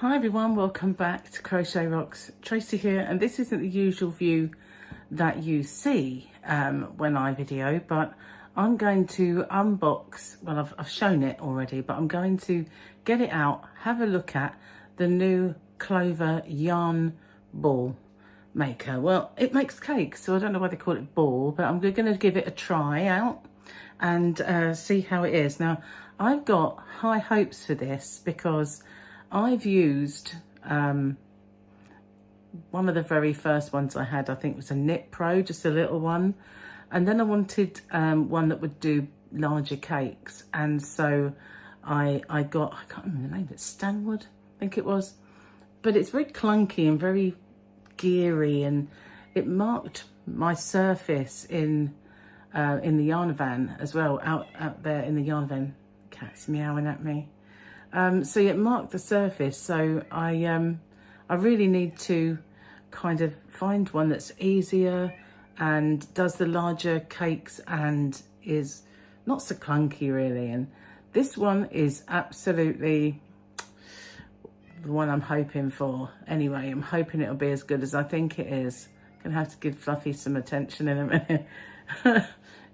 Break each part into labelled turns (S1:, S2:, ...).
S1: Hi everyone, welcome back to Crochet Rocks. Tracy here, and this isn't the usual view that you see when I video, but I'm going to unbox, well I've shown it already, but I'm going to get it out, have a look at the new Clover Yarn Ball maker. Well, it makes cakes, so I don't know why they call it ball, but I'm going to give it a try out and see how it is. Now, I've got high hopes for this because I've used one of the very first ones I had, I think was a Knit Pro, just a little one. And then I wanted one that would do larger cakes. And so I got, I can't remember the name, it's Stanwood, I think it was. But it's very clunky and very geary, and it marked my surface in the yarn van as well, out there in the yarn van. Cat's meowing at me. So it marked the surface, so I really need to kind of find one that's easier and does the larger cakes and is not so clunky really. And this one is absolutely the one I'm hoping for. Anyway, I'm hoping it'll be as good as I think it is. Gonna have to give Fluffy some attention in a minute.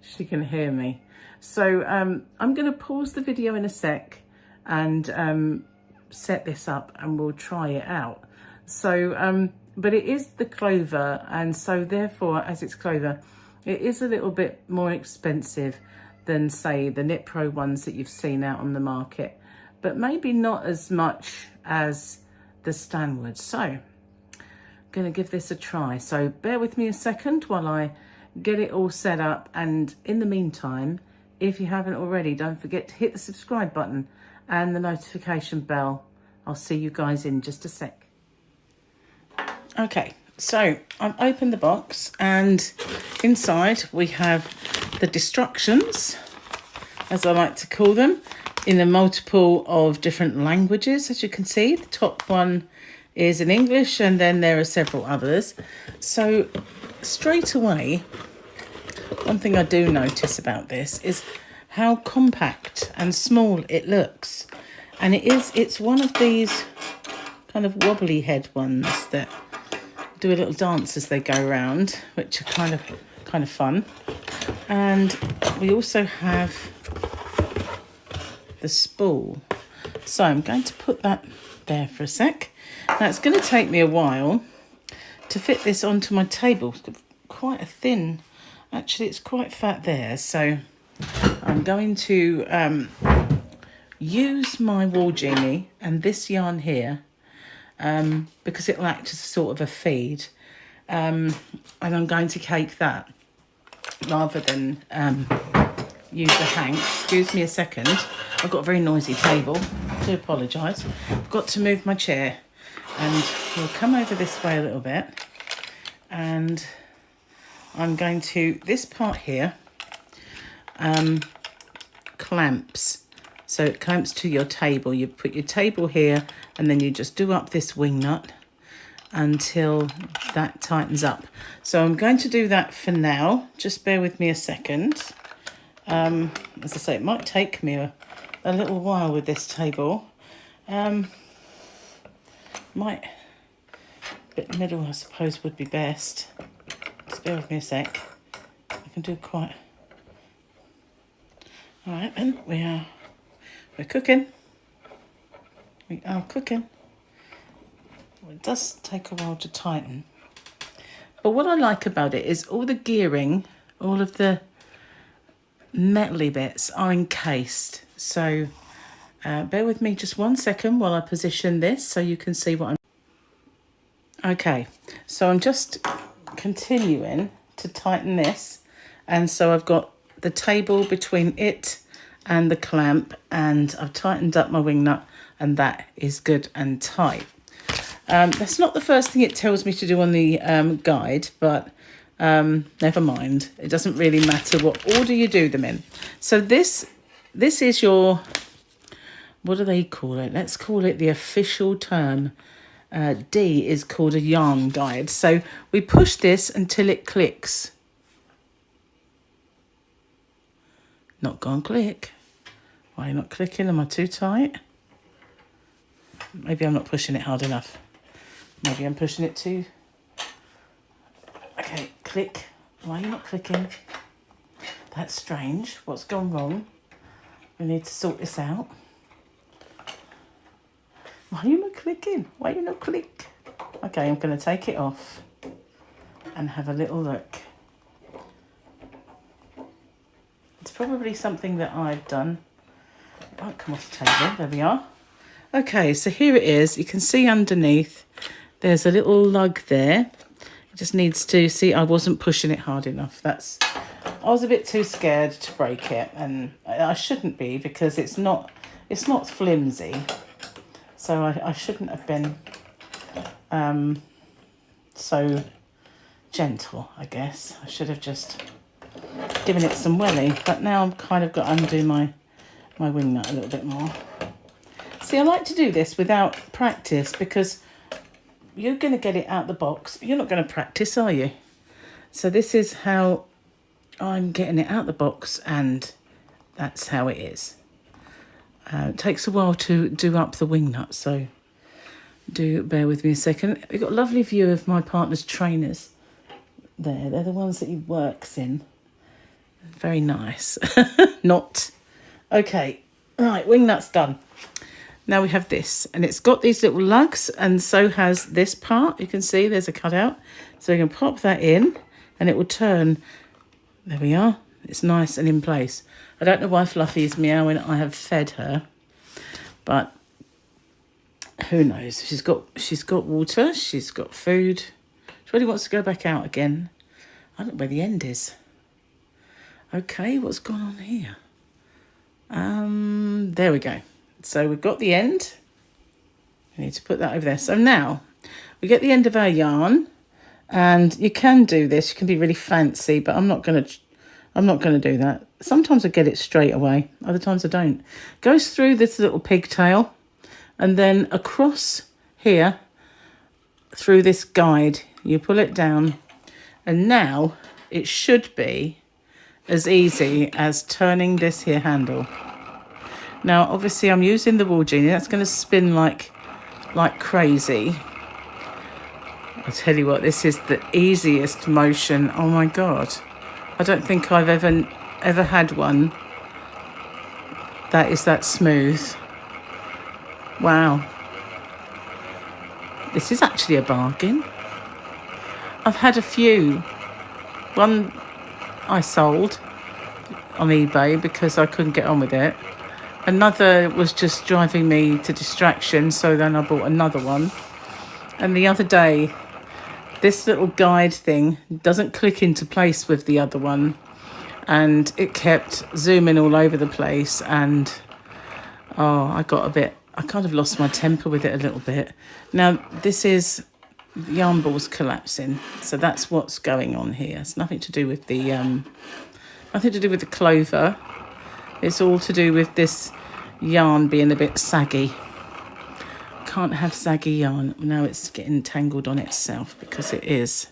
S1: She can hear me. So I'm gonna pause the video in a sec and set this up and we'll try it out. So but it is the Clover, and so therefore, as it's Clover, it is a little bit more expensive than say the Knit Pro ones that you've seen out on the market, but maybe not as much as the Stanwood. So I'm going to give this a try, so bear with me a second while I get it all set up. And in the meantime, if you haven't already, don't forget to hit the subscribe button and the notification bell. I'll see you guys in just a sec. Okay, so I've opened the box, and inside we have the instructions, as I like to call them, in a multiple of different languages. As you can see, the top one is in English, and then there are several others. So straight away, one thing I do notice about this is how compact and small it looks. And it's one of these kind of wobbly head ones that do a little dance as they go around, which are kind of fun. And we also have the spool. So I'm going to put that there for a sec. Now it's going to take me a while to fit this onto my table. It's got quite a thin, actually it's quite fat there. So I'm going to use my Wool Genie and this yarn here because it'll act as a sort of a feed, and I'm going to cake that rather than use the hang. Excuse me a second, I've got a very noisy table, I do apologise. I've got to move my chair, and we'll come over this way a little bit, and I'm going to, this part here clamps. So it clamps to your table. You put your table here, and then you just do up this wing nut until that tightens up. So I'm going to do that for now. Just bear with me a second. As I say, it might take me a little while with this table. Might, bit middle I suppose would be best. Just bear with me a sec. I can do quite. All right, then we're cooking. We are cooking. Well, it does take a while to tighten. But what I like about it is all the gearing, all of the metally bits are encased. So bear with me just 1 second while I position this so you can see what I'm... Okay, so I'm just continuing to tighten this. And so I've got the table between it and the clamp, and I've tightened up my wing nut, and that is good and tight. That's not the first thing it tells me to do on the guide, but never mind. It doesn't really matter what order you do them in. So this is your, what do they call it? Let's call it the official term. D is called a yarn guide. So we push this until it clicks. Not gone click. Why are you not clicking? Am I too tight? Maybe I'm not pushing it hard enough. Maybe I'm pushing it too. Okay, click. Why are you not clicking? That's strange. What's gone wrong? We need to sort this out. Why are you not clicking? Why are you not click? Okay, I'm going to take it off and have a little look. It's probably something that I've done. It won't come off the table. There we are. Okay, so here it is. You can see underneath there's a little lug there. It just needs to see, I wasn't pushing it hard enough. I was a bit too scared to break it, and I shouldn't be, because it's not flimsy. So I shouldn't have been so gentle, I guess. I should have just given it some welly. But now I've kind of got to undo my wing nut a little bit more. See, I like to do this without practice, because you're going to get it out the box. You're not going to practice, are you? So this is how I'm getting it out the box, and that's how it is. It takes a while to do up the wing nut, so do bear with me a second. We've got a lovely view of my partner's trainers there. They're the ones that he works in. Very nice. Not. Okay, right, wing nut's done. Now we have this, and it's got these little lugs, and so has this part. You can see there's a cutout. So we can pop that in, and it will turn. There we are. It's nice and in place. I don't know why Fluffy is meowing. I have fed her, but who knows? She's got water. She's got food. She really wants to go back out again. I don't know where the end is. Okay, what's gone on here? There we go. So we've got the end. We need to put that over there. So now we get the end of our yarn, and you can do this. You can be really fancy, but I'm not going to do that. Sometimes I get it straight away. Other times I don't. Goes through this little pigtail, and then across here through this guide. You pull it down, and now it should be as easy as turning this here handle. Now, obviously, I'm using the Wool Genie. That's going to spin like crazy. I'll tell you what, this is the easiest motion. Oh, my God. I don't think I've ever had one that is that smooth. Wow. This is actually a bargain. I've had a few. One I sold on eBay because I couldn't get on with it. Another was just driving me to distraction, so then I bought another one. And the other day, this little guide thing doesn't click into place with the other one, and it kept zooming all over the place, and I kind of lost my temper with it a little bit. Now, this is yarn balls collapsing, so that's what's going on here. It's nothing to do with the clover. It's all to do with this yarn being a bit saggy. Can't have saggy yarn. Now it's getting tangled on itself, because it is.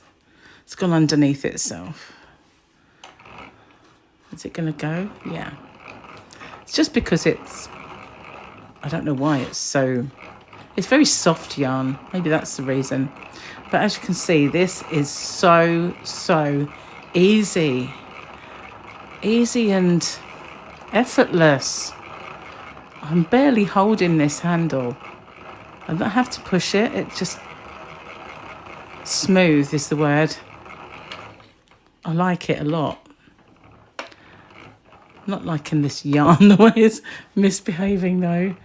S1: It's gone underneath itself. Is it going to go? Yeah. It's just because I don't know why it's very soft yarn. Maybe that's the reason. But as you can see, this is so easy. Easy and effortless. I'm barely holding this handle. I don't have to push it. It just smooth is the word. I like it a lot. Not liking this yarn the way it's misbehaving though.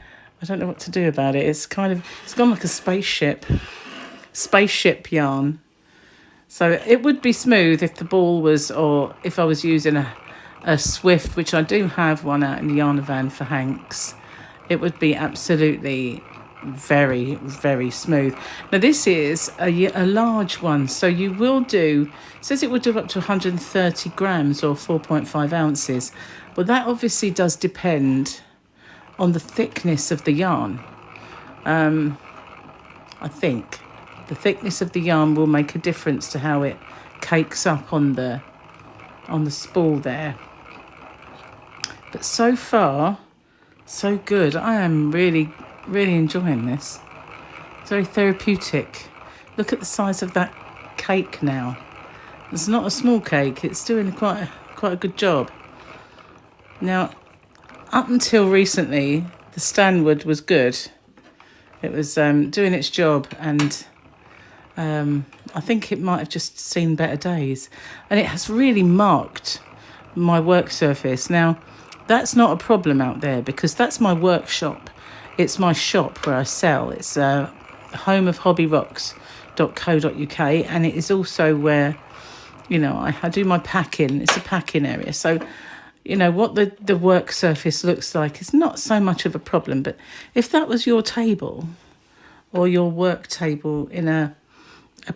S1: I don't know what to do about it. It's gone like a spaceship yarn. So it would be smooth if the ball was, or if I was using a Swift, which I do have one out in the Yarnavan for Hanks. It would be absolutely very, very smooth. Now this is a large one, so you will do, it says it will do up to 130 grams or 4.5 ounces, but that obviously does depend on the thickness of the yarn. I think the thickness of the yarn will make a difference to how it cakes up on the spool there. But so far, so good. I am really enjoying this. It's very therapeutic. Look at the size of that cake now. It's not a small cake. It's doing quite a good job. Now, up until recently, the Stanwood was good. It was doing its job, and I think it might have just seen better days. And it has really marked my work surface. Now, that's not a problem out there because that's my workshop. It's my shop where I sell. It's home of hobbyrocks.co.uk, and it is also where, you know, I do my packing. It's a packing area. So, you know, what the work surface looks like is not so much of a problem. But if that was your table or your work table in a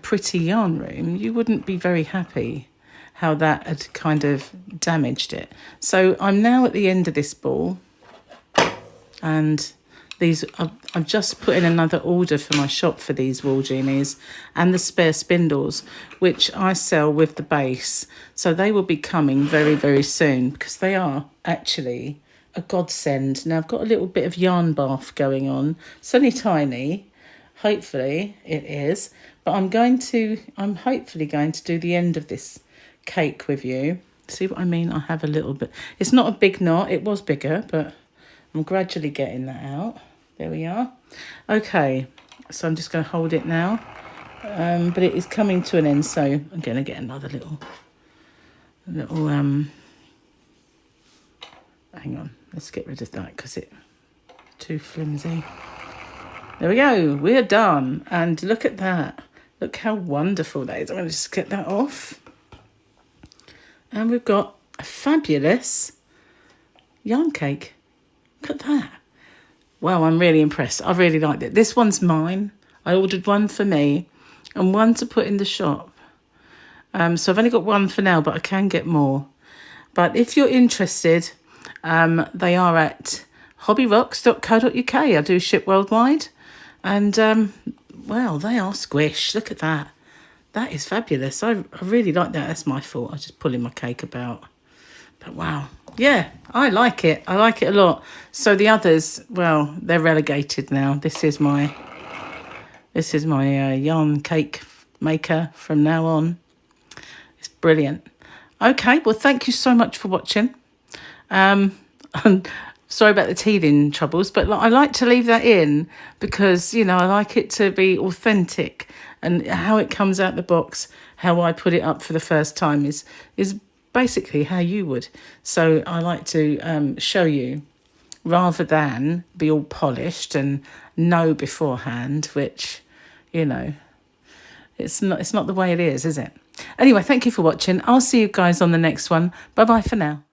S1: pretty yarn room, you wouldn't be very happy how that had kind of damaged it. So I'm now at the end of this ball, and these I've just put in another order for my shop for these wool genies and the spare spindles, which I sell with the base. So they will be coming very, very soon because they are actually a godsend. Now I've got a little bit of yarn bath going on. It's only tiny. Hopefully it is. But I'm hopefully going to do the end of this cake with you. See what I mean? I have a little bit. It's not a big knot. It was bigger, but I'm gradually getting that out. There we are. Okay, so I'm just going to hold it now. But it is coming to an end, so I'm going to get another little, hang on. Let's get rid of that because it's too flimsy. There we go. We're done. And look at that. Look how wonderful that is. I'm going to just get that off. And we've got a fabulous yarn cake. Look at that. Wow, I'm really impressed. I really liked it. This one's mine. I ordered one for me and one to put in the shop. So I've only got one for now, but I can get more. But if you're interested, they are at hobbyrocks.co.uk. I do ship worldwide. And, well, they are squish. Look at that. That is fabulous. I really like that. That's my fault. I was just pulling my cake about. But wow. Yeah, I like it. I like it a lot. So the others, well, they're relegated now. This is my yarn cake maker from now on. It's brilliant. Okay, well, thank you so much for watching. Sorry about the teething troubles, but I like to leave that in because, you know, I like it to be authentic, and how it comes out the box, how I put it up for the first time is basically how you would. So I like to show you rather than be all polished and know beforehand, which, you know, it's not the way it is it? Anyway, thank you for watching. I'll see you guys on the next one. Bye-bye for now.